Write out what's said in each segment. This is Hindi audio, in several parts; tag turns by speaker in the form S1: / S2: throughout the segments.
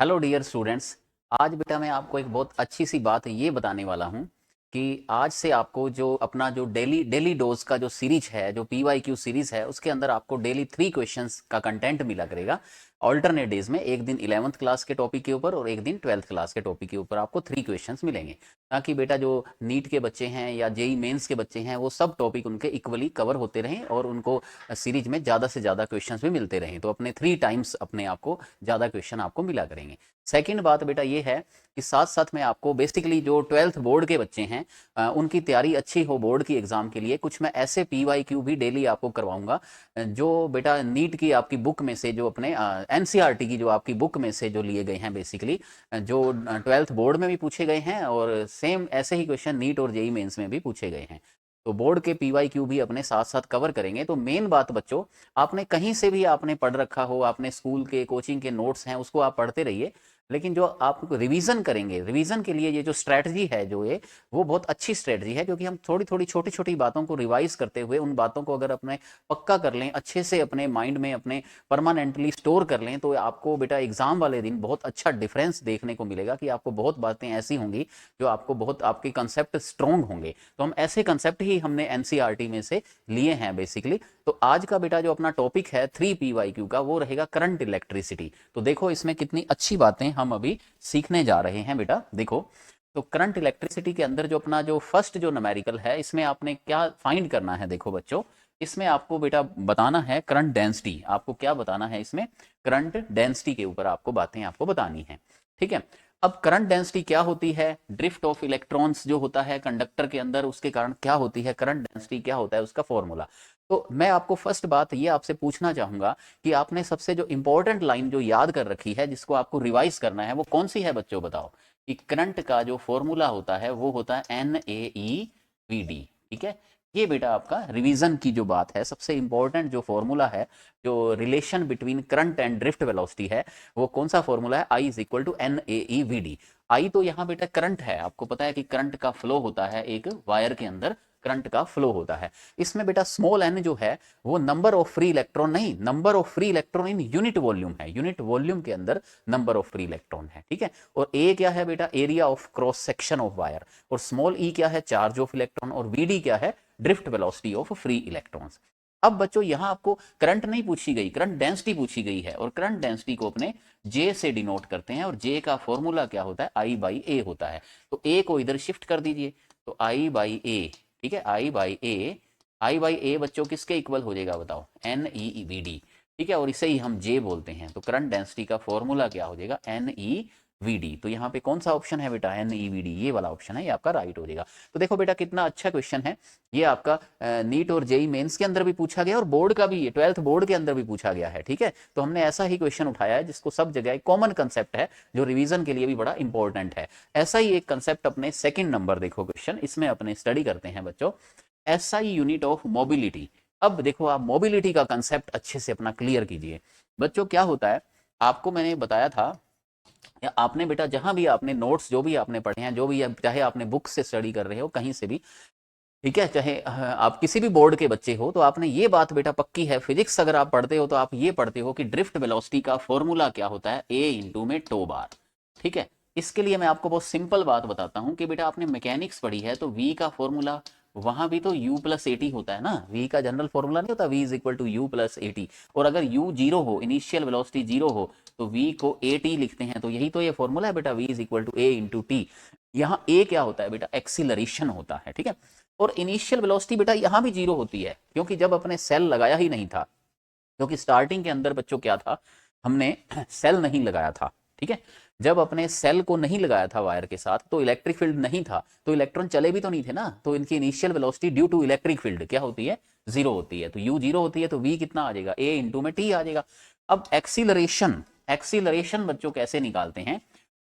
S1: Hello dear students. आज बेटा मैं आपको एक बहुत अच्छी सी बात ये बताने वाला हूँ कि आज से आपको जो अपना जो डेली डेली डोज का जो सीरीज है, जो PYQ सीरीज है, उसके अंदर आपको डेली 3 क्वेश्चंस का कंटेंट मिला करेगा। ऑल्टरनेट डेज में एक दिन 11th क्लास के टॉपिक के ऊपर और एक दिन 12th क्लास के टॉपिक के ऊपर आपको 3 क्वेश्चंस मिलेंगे, ताकि बेटा जो नीट के बच्चे हैं या जेई मेंस के बच्चे हैं वो सब टॉपिक उनके इक्वली कवर होते रहें और उनको सीरीज में ज़्यादा से ज़्यादा क्वेश्चंस भी मिलते रहें। तो अपने 3 टाइम्स अपने आपको ज़्यादा क्वेश्चन आपको मिला करेंगे। सेकंड बात बेटा ये है कि साथ साथ में आपको बेसिकली जो 12th बोर्ड के बच्चे हैं उनकी तैयारी अच्छी हो बोर्ड की एग्जाम के लिए, कुछ मैं ऐसे PYQ भी डेली आपको करवाऊंगा जो बेटा नीट की आपकी बुक में से, जो अपने NCERT की जो आपकी बुक में से जो लिए गए हैं, बेसिकली जो 12th बोर्ड में भी पूछे गए हैं और सेम ऐसे ही क्वेश्चन नीट और जेई मेंस में भी पूछे गए हैं। तो बोर्ड के PYQ भी अपने साथ साथ कवर करेंगे। तो मेन बात बच्चों, आपने कहीं से भी आपने पढ़ रखा हो, आपने स्कूल के कोचिंग के नोट्स हैं उसको आप पढ़ते रहिए, लेकिन जो आप रिवीजन करेंगे, रिवीजन के लिए ये जो स्ट्रैटेजी है जो ये वो बहुत अच्छी स्ट्रैटेजी है, क्योंकि हम थोड़ी थोड़ी छोटी छोटी बातों को रिवाइज करते हुए उन बातों को अगर अपने पक्का कर लें, अच्छे से अपने माइंड में अपने परमानेंटली स्टोर कर लें, तो आपको बेटा एग्जाम वाले दिन बहुत अच्छा डिफरेंस देखने को मिलेगा कि आपको बहुत बातें ऐसी होंगी जो आपको बहुत, आपके कंसेप्ट स्ट्रॉन्ग होंगे। तो हम ऐसे कंसेप्ट ही हमने NCERT में से लिए हैं बेसिकली। तो आज का बेटा जो अपना टॉपिक है 3 PYQ का वो रहेगा करंट इलेक्ट्रिसिटी। तो देखो इसमें कितनी अच्छी बातें हम अभी सीखने जा रहे हैं बेटा। देखो तो करंट इलेक्ट्रिसिटी के अंदर जो अपना जो फर्स्ट जो न्यूमेरिकल है, इसमें आपने क्या फाइंड करना है। देखो बच्चों, इसमें आपको बेटा बताना है करंट डेंसिटी। आपको क्या बताना है इसमें? करंट डेंसिटी के ऊपर आपको बातें आपको बतानी है। ठीक है। अब करंट डेंसिटी क्या होती है? ड्रिफ्ट ऑफ इलेक्ट्रॉन्स जो होता है कंडक्टर के अंदर, उसके कारण क्या होती है करंट डेंसिटी, क्या होता है उसका फॉर्मूला। तो मैं आपको फर्स्ट बात ये आपसे पूछना चाहूंगा कि आपने सबसे जो इंपॉर्टेंट लाइन जो याद कर रखी है, जिसको आपको रिवाइज करना है, वो कौन सी है बच्चों? बताओ। कि करंट का जो फॉर्मूला होता है वो होता है NaEVD। ठीक है। ये बेटा आपका रिवीजन की जो बात है, सबसे इंपॉर्टेंट जो फॉर्मूला है, जो relation between current and drift velocity है, वो कौन सा फॉर्मूला है? I is equal to NaEVD। I तो यहाँ बेटा करंट है, आपको पता है कि करंट का फ्लो होता है, एक वायर के अंदर करंट का फ्लो होता है। इसमें बेटा स्मॉल n जो है वो नंबर ऑफ फ्री इलेक्ट्रॉन नहीं, number of free electron in unit volume है। यूनिट वॉल्यूम के अंदर नंबर ऑफ फ्री इलेक्ट्रॉन है। ठीक है। और ए क्या है बेटा? Area of cross section of wire. और स्मॉल ई क्या है? Charge of electron. और वीडी क्या है? Drift velocity of free electrons. अब बच्चों यहां आपको करंट नहीं पूछी गई, करंट डेंसिटी पूछी गई है, और करंट डेंसिटी को अपने जे से डिनोट करते हैं, और जे का फॉर्मूला क्या होता है? I/A होता है। तो ए को इधर शिफ्ट कर दीजिए, तो I/A। ठीक है। I/A बच्चों किसके इक्वल हो जाएगा बताओ? NeVD। ठीक है। और इसे ही हम J बोलते हैं। तो करंट डेंसिटी का फॉर्मूला क्या हो जाएगा? NeVD। तो यहाँ पे कौन सा ऑप्शन है बेटा? NeVD, ये वाला ऑप्शन है, ये आपका राइट हो जाएगा। तो देखो बेटा कितना अच्छा क्वेश्चन है ये। आपका नीट और जेई मेंस के अंदर भी पूछा गया और बोर्ड का भी, 12th बोर्ड के अंदर भी पूछा गया है। ठीक है। तो हमने ऐसा ही क्वेश्चन उठाया है जिसको सब जगह कॉमन कंसेप्ट है, जो रिवीजन के लिए भी बड़ा इंपॉर्टेंट है। ऐसा ही एक कंसेप्ट अपने सेकंड नंबर देखो क्वेश्चन, इसमें अपने स्टडी करते हैं बच्चों, SI यूनिट ऑफ मोबिलिटी। अब देखो आप मोबिलिटी का कंसेप्ट अच्छे से अपना क्लियर कीजिए। बच्चों क्या होता है, आपको मैंने बताया था, या आपने बेटा जहां भी आपने नोट्स जो भी आपने पढ़े हैं, जो भी चाहे आपने बुक से स्टडी कर रहे हो कहीं से भी, ठीक है, चाहे आप किसी भी बोर्ड के बच्चे हो, तो आपने ये बात बेटा पक्की है, फिजिक्स अगर आप पढ़ते हो तो आप ये पढ़ते हो कि ड्रिफ्ट वेलोसिटी का फॉर्मूला क्या होता है? A इंटू में टो बार। ठीक है। इसके लिए मैं आपको बहुत सिंपल बात बताता हूं कि बेटा आपने मैकेनिक्स पढ़ी है, तो V का फॉर्मूला वहां भी तो U प्लस एटी होता है ना। V का जनरल फॉर्मूला नहीं होता V is equal to U plus at. और अगर U जीरो हो, इनिशियल वेलोसिटी जीरो हो, तो V को AT लिखते हैं। तो यही तो ये फॉर्मूला है बेटा, V is equal to A into T. यहाँ A क्या होता है बेटा? एक्सीलरेशन होता है। ठीक है। और इनिशियल वेलोसिटी बेटा यहां भी जीरो होती है, क्योंकि जब अपने सेल लगाया ही नहीं था, क्योंकि स्टार्टिंग के अंदर बच्चों क्या था, हमने सेल नहीं लगाया था। ठीक है। जब अपने सेल को नहीं लगाया था वायर के साथ, तो इलेक्ट्रिक फील्ड नहीं था, तो इलेक्ट्रॉन चले भी तो नहीं थे ना। तो इनकी initial velocity due to electric field क्या होती है? जीरो होती है। तो यू जीरो होती है, तो वी कितना आ जाएगा? ए इंटू में टी आ जाएगा। अब एक्सीलरेशन, एक्सीलरेशन बच्चों कैसे निकालते हैं?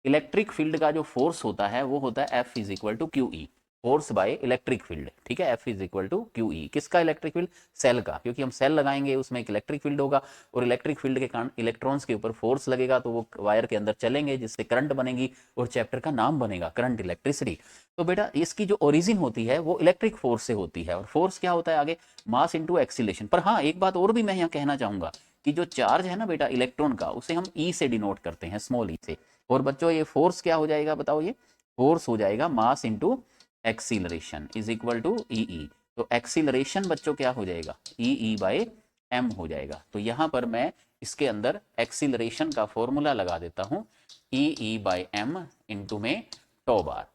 S1: इलेक्ट्रिक फील्ड का जो फोर्स होता है वो होता है F is equal to Q E, force by electric field. ठीक है। F is equal to Q E. किसका इलेक्ट्रिक फील्ड? सेल का, क्योंकि हम सेल लगाएंगे उसमें एक इलेक्ट्रिक फील्ड होगा, और इलेक्ट्रिक फील्ड के कारण इलेक्ट्रॉन्स के ऊपर फोर्स लगेगा, तो वो वायर के अंदर चलेंगे, जिससे करंट बनेगी, और चैप्टर का नाम बनेगा करंट इलेक्ट्रिसिटी। तो बेटा इसकी जो ओरिजिन होती है वो इलेक्ट्रिक फोर्स से होती है, और फोर्स क्या होता है आगे? Mass into acceleration. पर हाँ, एक बात और भी मैं यहाँ कहना चाहूंगा कि जो चार्ज है ना बेटा इलेक्ट्रॉन का, उसे हम ई से डिनोट करते हैं, स्मॉल ई से। और बच्चों ये फोर्स क्या हो जाएगा बताओ, ये फोर्स हो जाएगा mass into acceleration is equal to ई ई। तो एक्सीलरेशन बच्चों क्या हो जाएगा, ई ई बाय एम हो जाएगा। तो यहाँ पर मैं इसके अंदर एक्सीलरेशन का फॉर्मूला लगा देता हूँ, ई ई बाय एम इंटू में टो बार।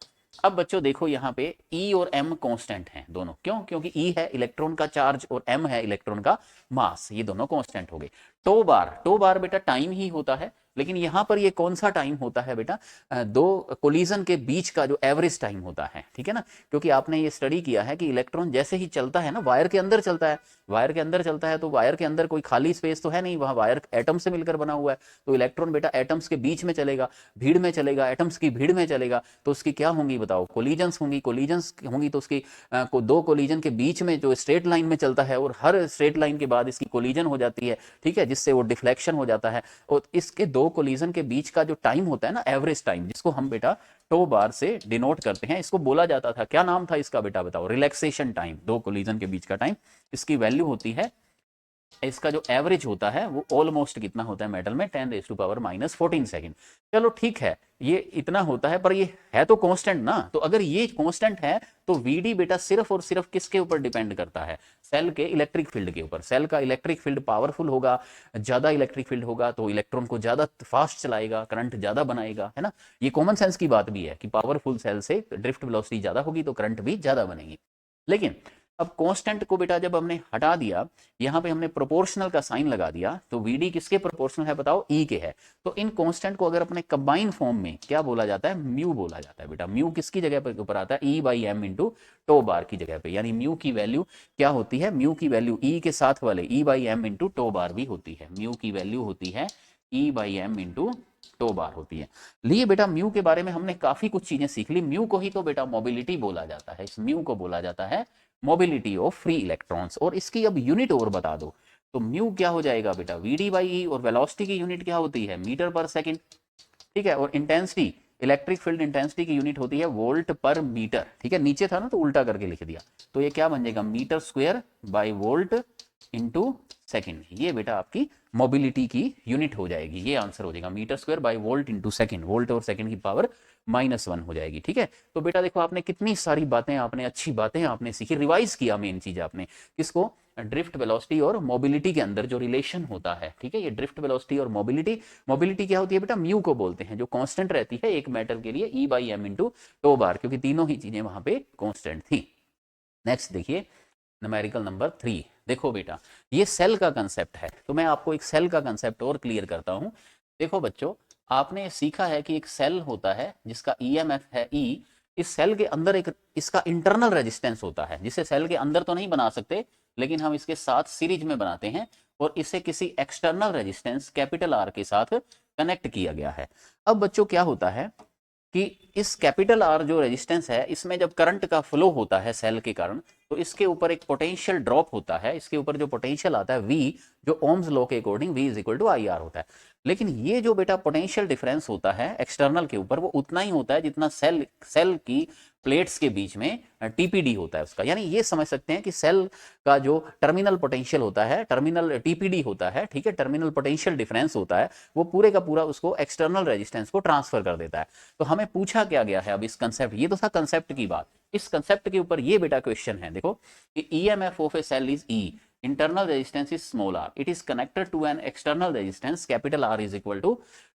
S1: अब बच्चों देखो यहाँ पे E और M कांस्टेंट हैं दोनों, क्यों? क्योंकि E है इलेक्ट्रॉन का चार्ज और M है इलेक्ट्रॉन का मास, ये दोनों कांस्टेंट हो गए। टो बार बेटा टाइम ही होता है, लेकिन यहाँ पर ये कौन सा टाइम होता है बेटा, दो कोलिजन के बीच का जो एवरेज टाइम होता है, ठीक है ना। क्योंकि आपने ये स्टडी किया है कि इलेक्ट्रॉन जैसे ही चलता है ना, वायर के अंदर चलता है, वायर के अंदर चलता है, तो वायर के अंदर कोई खाली स्पेस तो है नहीं, वहाँ वायर एटम से मिलकर बना हुआ है। तो इलेक्ट्रॉन बेटा एटम्स के बीच में चलेगा, भीड़ में चलेगा, एटम्स की भीड़ में चलेगा, तो उसकी क्या होंगी बताओ, कोलिजन्स होंगी। कोलिजन्स होंगी तो उसकी दो कोलिजन के बीच में जो स्ट्रेट लाइन में चलता है, और हर स्ट्रेट लाइन के बाद इसकी कोलिजन हो जाती है, ठीक है, जिससे वो डिफ्लेक्शन हो जाता है। और इसके दो कोलिजन के बीच का जो टाइम होता है ना, एवरेज टाइम, जिसको हम बेटा टो बार से डिनोट करते हैं, इसको बोला जाता था, क्या नाम था इसका बेटा बताओ, रिलैक्सेशन टाइम। दो कोलिजन के बीच का टाइम, इसकी वैल्यू होती है, इसका जो एवरेज होता है वो ऑलमोस्ट कितना होता है मेटल में, 10⁻⁻14 सेकंड। चलो ठीक है, ये इतना होता है, पर ये है तो कांस्टेंट ना। तो अगर ये कांस्टेंट है तो वीडी बेटा सिर्फ और सिर्फ किसके ऊपर डिपेंड करता है, सेल के इलेक्ट्रिक फील्ड के ऊपर। सेल का इलेक्ट्रिक फील्ड पावरफुल होगा, ज्यादा इलेक्ट्रिक फील्ड होगा तो इलेक्ट्रॉन को ज्यादा फास्ट चलाएगा, करंट ज्यादा बनाएगा, है ना। ये कॉमन सेंस की बात भी है कि पावरफुल सेल से ड्रिफ्ट वेलोसिटी ज्यादा होगी तो करंट भी ज्यादा बनेगी। लेकिन अब कांस्टेंट को बेटा जब हमने हटा दिया, यहाँ पे हमने प्रोपोर्शनल का साइन लगा दिया, तो वीडी किसके प्रोपोर्शनल है बताओ, ई के है। तो इन कांस्टेंट को अगर अपने कंबाइन फॉर्म में क्या बोला जाता है, म्यू बोला जाता है बेटा। म्यू किसकी जगह पर ऊपर आता है, ई बाई एम इंटू टो बार की जगह पे। यानी म्यू की वैल्यू क्या होती है, म्यू की वैल्यू ई के साथ वाले ई बाई एम इंटू टो बार भी होती है। म्यू की वैल्यू होती है ई बाई एम इंटू टो बार होती है। लिए बेटा म्यू के बारे में हमने काफी कुछ चीजें सीख ली। म्यू को ही तो बेटा मोबिलिटी बोला जाता है, इस म्यू को बोला जाता है मोबिलिटी ऑफ फ्री इलेक्ट्रॉन्स। और इसकी अब यूनिट और बता दो, तो म्यू क्या हो जाएगा बेटा, वीडी बाई ई, और वेलोसिटी की यूनिट क्या होती है, मीटर पर सेकंड, ठीक है। और इंटेंसिटी, इलेक्ट्रिक फील्ड इंटेंसिटी की यूनिट होती है वोल्ट पर मीटर, ठीक है। नीचे था ना तो उल्टा करके लिख दिया, तो ये क्या बन जाएगा, metre square by volt into second. ये बेटा आपकी मोबिलिटी की यूनिट हो जाएगी, ये आंसर हो जाएगा, metre square by volt into second. Volt और सेकेंड की पावर -1 हो जाएगी, ठीक है। तो बेटा देखो आपने कितनी सारी बातें, आपने अच्छी बातें आपने सीखी, रिवाइज किया मेन चीज आपने, किसको, ड्रिफ्ट वेलोसिटी और मोबिलिटी के अंदर जो रिलेशन होता है, ठीक है। ये ड्रिफ्ट वेलोसिटी और मोबिलिटी, मोबिलिटी क्या होती है बेटा, म्यू को बोलते हैं, जो कांस्टेंट रहती है एक मेटल के लिए, ई बाई एम इंटू टो बार, क्योंकि तीनों ही चीजें वहां पे कांस्टेंट थी। नेक्स्ट देखिए न्यूमेरिकल नंबर 3। देखो बेटा ये सेल का कंसेप्ट है, तो मैं आपको एक सेल का कंसेप्ट और क्लियर करता हूं। देखो बच्चों, आपने सीखा है कि एक सेल होता है जिसका ईएमएफ है ई। इस सेल के अंदर एक इसका इंटरनल रेजिस्टेंस होता है, जिसे सेल के अंदर तो नहीं बना सकते, लेकिन हम इसके साथ सीरीज में बनाते हैं, और इसे किसी एक्सटर्नल रेजिस्टेंस कैपिटल आर के साथ कनेक्ट किया गया है। अब बच्चों क्या होता है कि इस कैपिटल आर जो रेजिस्टेंस है, इसमें जब करंट का फ्लो होता है सेल के कारण, तो इसके ऊपर एक पोटेंशियल ड्रॉप होता है। इसके ऊपर जो पोटेंशियल आता है V, जो ओम्स लॉ के according V is equal to I R होता है। लेकिन ये जो बेटा पोटेंशियल डिफरेंस होता है एक्सटर्नल के ऊपर, वो उतना ही होता है जितना सेल की प्लेट्स के बीच में टीपीडी होता है उसका। यानी ये समझ सकते हैं कि सेल का जो टर्मिनल पोटेंशियल होता है, टर्मिनल टीपीडी होता है, ठीक है, टर्मिनल पोटेंशियल डिफरेंस होता है, वो पूरे का पूरा उसको एक्सटर्नल रेजिस्टेंस को ट्रांसफर कर देता है। तो हमें पूछा क्या गया है अब इस कंसेप्ट, ये तो था कंसेप्ट की बात, इस कंसेप्ट के ऊपर ये बेटा क्वेश्चन है। देखो कि EMF of a cell is E, internal resistance is small r, it is connected to an external resistance capital R is equal to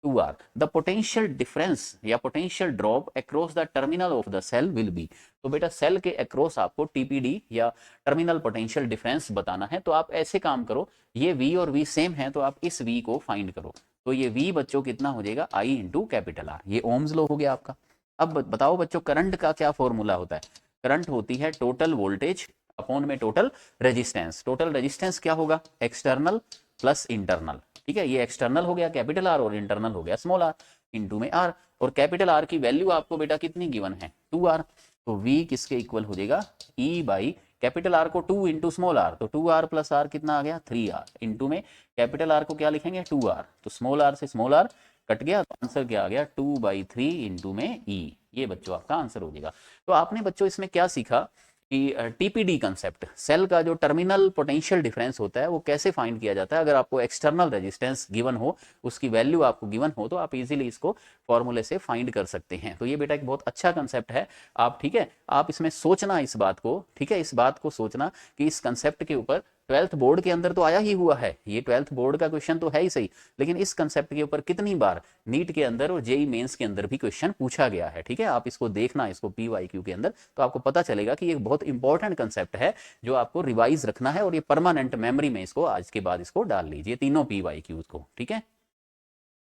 S1: 2r, the potential difference या potential drop across the terminal of the cell will be। तो बेटा सेल के अक्रॉस आपको टीपीडी या टर्मिनल पोटेंशियल डिफरेंस बताना है। तो आप ऐसे काम करो, ये V और V सेम है, तो आप इस V को फाइंड करो। तो ये V बच्चों कितना हो जाएगा, I इंटू कैपिटल R, ये ओम्स लॉ हो गया आपका। अब बताओ बच्चों करंट का क्या फॉर्मूला होता है, करंट होती है टोटल वोल्टेज अपॉन में टोटल रेजिस्टेंस। टोटल रेजिस्टेंस क्या होगा, एक्सटर्नल प्लस इंटरनल, ठीक है। ये एक्सटर्नल हो गया कैपिटल आर, और इंटरनल हो गया स्मॉल आर, इंटू में आर। और कैपिटल आर की वैल्यू आपको बेटा कितनी गिवन है, 2r। तो V किसके इक्वल हो जाएगा, E बाई कैपिटल आर को 2 इंटू स्मॉल आर, तो 2r प्लस आर कितना आ गया 3r, इंटू में कैपिटल आर को क्या लिखेंगे 2r, तो स्मॉल आर से स्मॉल आर कट गया, तो आंसर क्या आ गया 2/3 इंटू में E। ये बच्चों आपका आंसर हो जाएगा। तो आपने बच्चों इसमें क्या सीखा कि टीपीडी कंसेप्ट, सेल का जो टर्मिनल पोटेंशियल डिफरेंस होता है वो कैसे फाइंड किया जाता है। अगर आपको एक्सटर्नल रेजिस्टेंस गिवन हो, उसकी वैल्यू आपको गिवन हो, तो आप इजीली इसको फॉर्मूले से फाइंड कर सकते हैं। तो ये बेटा एक बहुत अच्छा कंसेप्ट है। आप ठीक है, आप इसमें सोचना इस बात को, ठीक है, इस बात को सोचना कि इस कंसेप्ट के ऊपर 12th बोर्ड के अंदर तो आया ही हुआ है, ये 12th बोर्ड का क्वेश्चन तो है ही सही, लेकिन इस कंसेप्ट के ऊपर कितनी बार नीट के अंदर और जेई मेंस के अंदर भी क्वेश्चन पूछा गया है। ठीक है, आप इसको देखना, इसको पीवाईक्यू के अंदर, तो आपको पता चलेगा कि ये बहुत इंपॉर्टेंट कंसेप्ट है जो आपको रिवाइज रखना है, और ये परमानेंट मेमोरी में इसको आज के बाद इसको डाल लीजिए तीनों पीवाईक्यूज को। ठीक है।